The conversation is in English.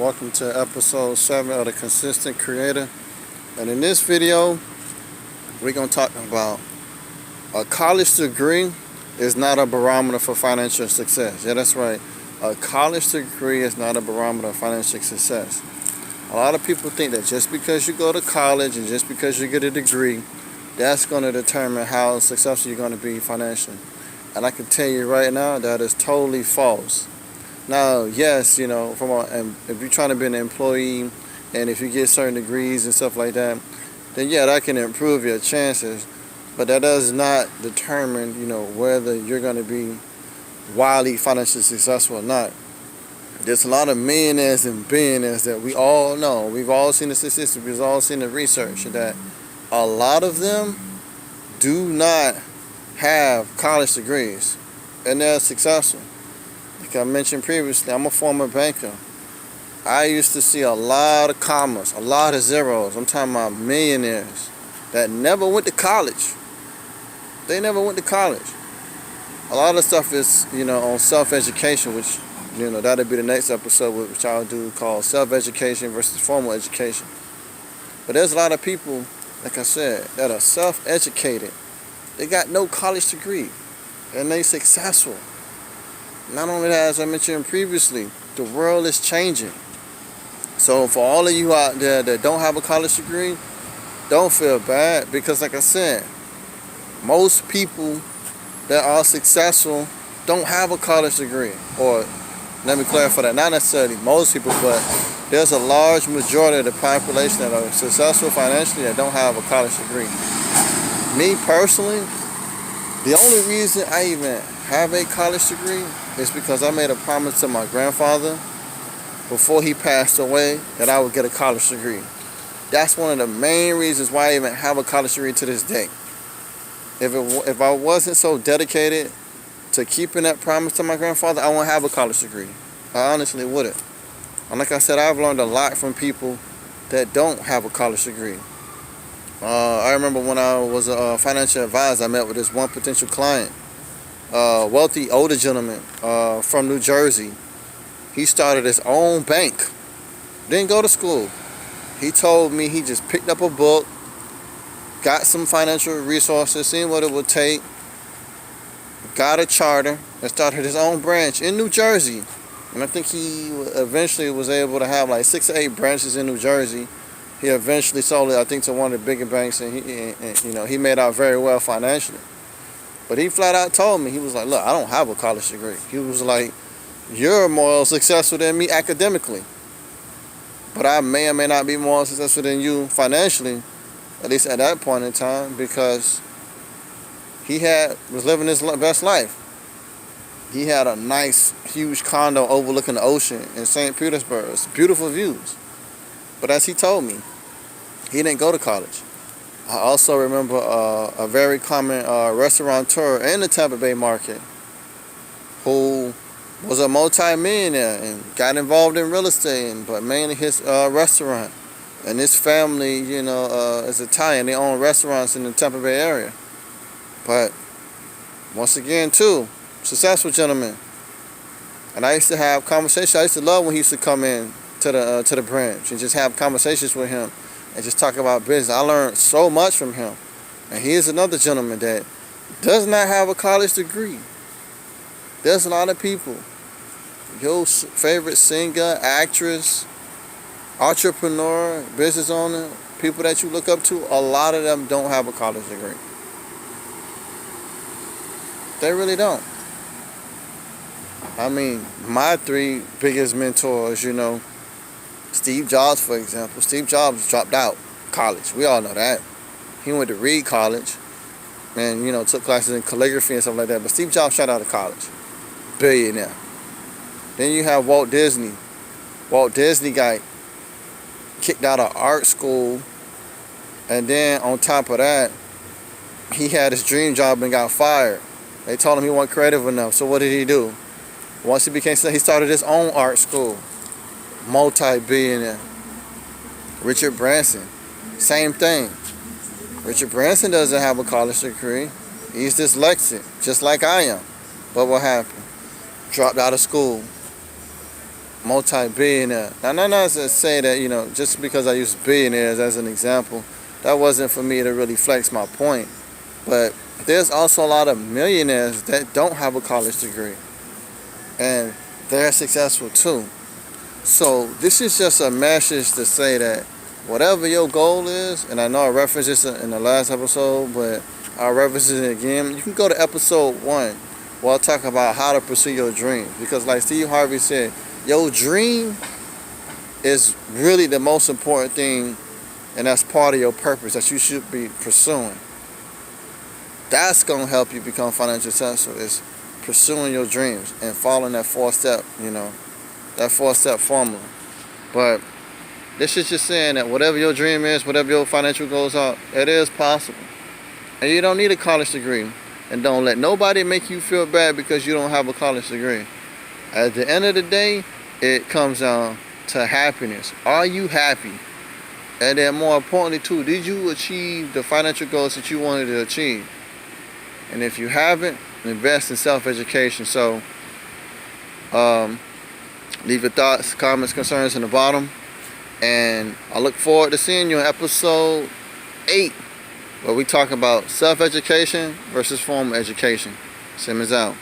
welcome to episode 7 of The Consistent Creator. And in this video, we're going to talk about a college degree is not a barometer for financial success. Yeah, that's right. A college degree is not a barometer of financial success. A lot of people think that just because you go to college and just because you get a degree, that's going to determine how successful you're going to be financially. And I can tell you right now that is totally false. Now, yes, if you're trying to be an employee and if you get certain degrees and stuff like that, then yeah, that can improve your chances. But that does not determine, whether you're going to be wildly financially successful or not. There's a lot of millionaires and billionaires that we all know. We've all seen the statistics. We've all seen the research that a lot of them do not have college degrees, and they're successful. Like I mentioned previously, I'm a former banker. I used to see a lot of commas, a lot of zeros. I'm talking about millionaires that never went to college. They never went to college. A lot of stuff is, on self-education, which, that'll be the next episode, which I'll do, called self-education versus formal education. But there's a lot of people, like I said, that are self-educated. They got no college degree, and they successful. Not only that, as I mentioned previously, the world is changing. So for all of you out there that don't have a college degree, don't feel bad, because like I said, most people that are successful don't have a college degree. Or let me clarify that, not necessarily most people, but there's a large majority of the population that are successful financially that don't have a college degree. Me personally, the only reason I even have a college degree is because I made a promise to my grandfather before he passed away that I would get a college degree. That's one of the main reasons why I even have a college degree to this day. If I wasn't so dedicated to keeping that promise to my grandfather, I wouldn't have a college degree. I honestly wouldn't. And like I said, I've learned a lot from people that don't have a college degree. I remember when I was a financial advisor, I met with this one potential client, wealthy older gentleman from New Jersey. He started his own bank. Didn't go to school. He told me he just picked up a book, got some financial resources, seen what it would take, got a charter, and started his own branch in New Jersey. And I think he eventually was able to have like 6 or 8 branches in New Jersey. He eventually sold it, I think, to one of the bigger banks, and he made out very well financially. But he flat out told me, he was like, look, I don't have a college degree. He was like, you're more successful than me academically, but I may or may not be more successful than you financially, at least at that point in time, because he was living his best life. He had a nice, huge condo overlooking the ocean in St. Petersburg. It's beautiful views. But as he told me, he didn't go to college. I also remember a very common restaurateur in the Tampa Bay market who was a multi-millionaire and got involved in real estate, but mainly his restaurant. And his family, is Italian. They own restaurants in the Tampa Bay area. But once again, too, successful gentleman. And I used to have conversations. I used to love when he used to come in to the branch and just have conversations with him and just talk about business. I learned so much from him. And he is another gentleman that does not have a college degree. There's a lot of people. Your favorite singer, actress, entrepreneur, business owner, people that you look up to, a lot of them don't have a college degree. They really don't. I mean, my 3 biggest mentors, Steve Jobs, for example. Steve Jobs dropped out college. We all know that. He went to Reed College and, took classes in calligraphy and stuff like that. But Steve Jobs shot out of college. Billionaire. Then you have Walt Disney. Walt Disney got kicked out of art school. And then on top of that, he had his dream job and got fired. They told him he wasn't creative enough. So what did he do? Once he started his own art school. Multi-billionaire. Richard Branson, same thing. Richard Branson doesn't have a college degree. He's dyslexic, just like I am. But what happened? Dropped out of school. multi-billionaire. Now, not to say that, just because I use billionaires as an example, that wasn't for me to really flex my point. But there's also a lot of millionaires that don't have a college degree, and they're successful too. So this is just a message to say that whatever your goal is, and I know I referenced this in the last episode, but I'll reference it again. You can go to episode 1 where I'll talk about how to pursue your dreams. Because like Steve Harvey said, your dream is really the most important thing, and that's part of your purpose that you should be pursuing. That's going to help you become financially successful, is pursuing your dreams and following that 4-step, that 4-step formula. But this is just saying that whatever your dream is, whatever your financial goals are, it is possible. And you don't need a college degree. And don't let nobody make you feel bad because you don't have a college degree. At the end of the day, it comes down to happiness. Are you happy? And then more importantly too, did you achieve the financial goals that you wanted to achieve? And if you haven't, invest in self-education. So leave your thoughts, comments, concerns in the bottom. And I look forward to seeing you in episode 8, where we talk about self-education versus formal education. Simmons out.